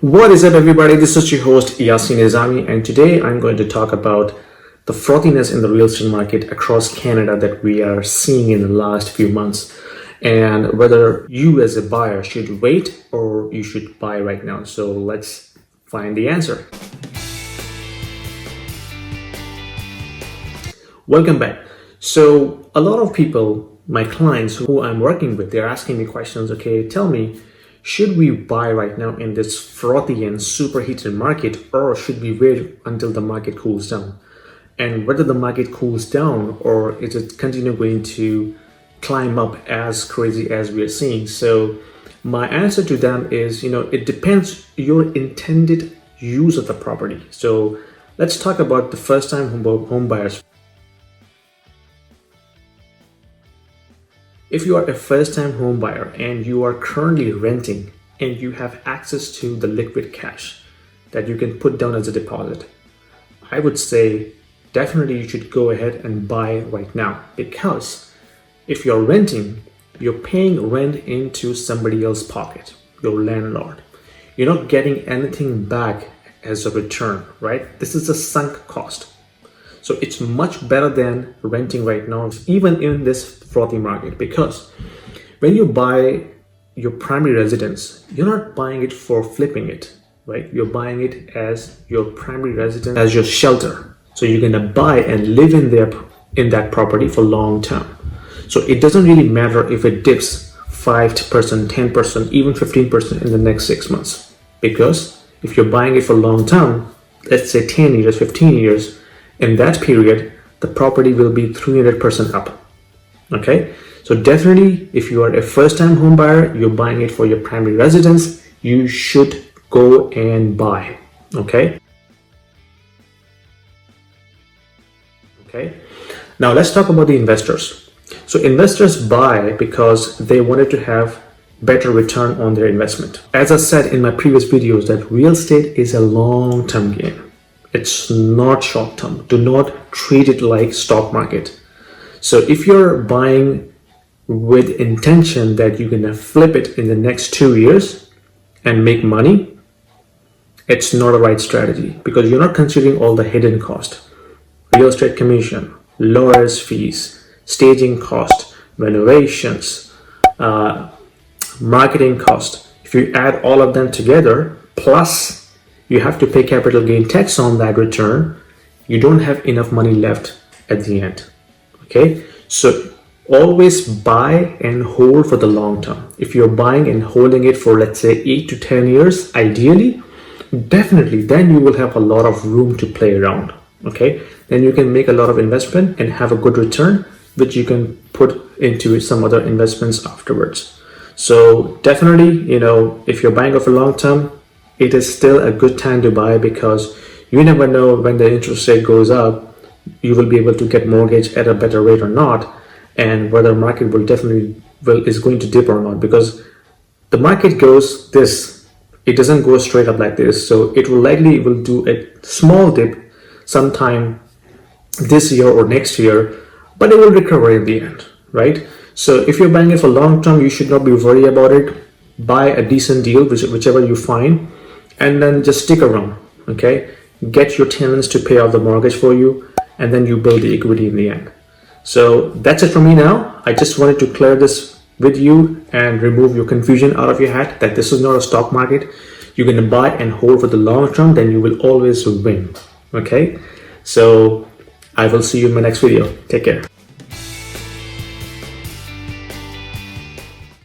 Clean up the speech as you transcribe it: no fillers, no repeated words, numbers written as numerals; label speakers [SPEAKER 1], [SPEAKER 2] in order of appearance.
[SPEAKER 1] What is up, everybody? This is your host Yasin Nizami, and today I'm going to talk about the frothiness in the real estate market across Canada that we are seeing in the last few months, and whether you as a buyer should wait or you should buy right now. So let's find the answer. Welcome back. So a lot of people, my clients who I'm working with, they're asking me questions. Okay, tell me, should we buy right now in this frothy and superheated market, or should we wait until the market cools down? And whether the market cools down, or is it continue going to climb up as crazy as we are seeing? So my answer to them is, it depends your intended use of the property. So let's talk about the first time home buyers. If you are a first-time home buyer and you are currently renting and you have access to the liquid cash that you can put down as a deposit, I would say definitely you should go ahead and buy right now, because if you're renting, you're paying rent into somebody else's pocket, your landlord. You're not getting anything back as a return, right? This is a sunk cost. So it's much better than renting right now, even in this frothy market, because when you buy your primary residence, you're not buying it for flipping it, right? You're buying it as your primary residence, as your shelter. So you're gonna buy and live in there in that property for long term. So it doesn't really matter if it dips 5%, 10%, even 15% in the next 6 months, because if you're buying it for long term, let's say 10 years, 15 years, in that period, the property will be 300% up. Okay, so definitely, if you are a first-time home buyer, you're buying it for your primary residence, you should go and buy. Okay. Now let's talk about the investors. So investors buy because they wanted to have better return on their investment. As I said in my previous videos, that real estate is a long-term game. It's not short term. Do not treat it like stock market. So if you're buying with intention that you're gonna flip it in the next 2 years and make money, it's not a right strategy, because you're not considering all the hidden cost: real estate commission, lawyers fees, staging cost, renovations, marketing cost. If you add all of them together, plus you have to pay capital gain tax on that return, you don't have enough money left at the end. Okay, so always buy and hold for the long term. If you're buying and holding it for, let's say, 8 to 10 years, ideally, definitely, then you will have a lot of room to play around. Okay, then you can make a lot of investment and have a good return, which you can put into some other investments afterwards. So definitely, if you're buying for long term, it is still a good time to buy, because you never know when the interest rate goes up, you will be able to get mortgage at a better rate or not, and whether market will definitely is going to dip or not, because the market goes this, it doesn't go straight up like this. So it will likely do a small dip sometime this year or next year, but it will recover in the end, right? So if you're buying it for long term, you should not be worried about it. Buy a decent deal, whichever you find, and then just stick around. Okay, get your tenants to pay off the mortgage for you, and then you build the equity in the end. So that's it from me now. I just wanted to clear this with you and remove your confusion out of your head that this is not a stock market. You're going to buy and hold for the long term, then you will always win. Okay, so I will see you in my next video. Take care.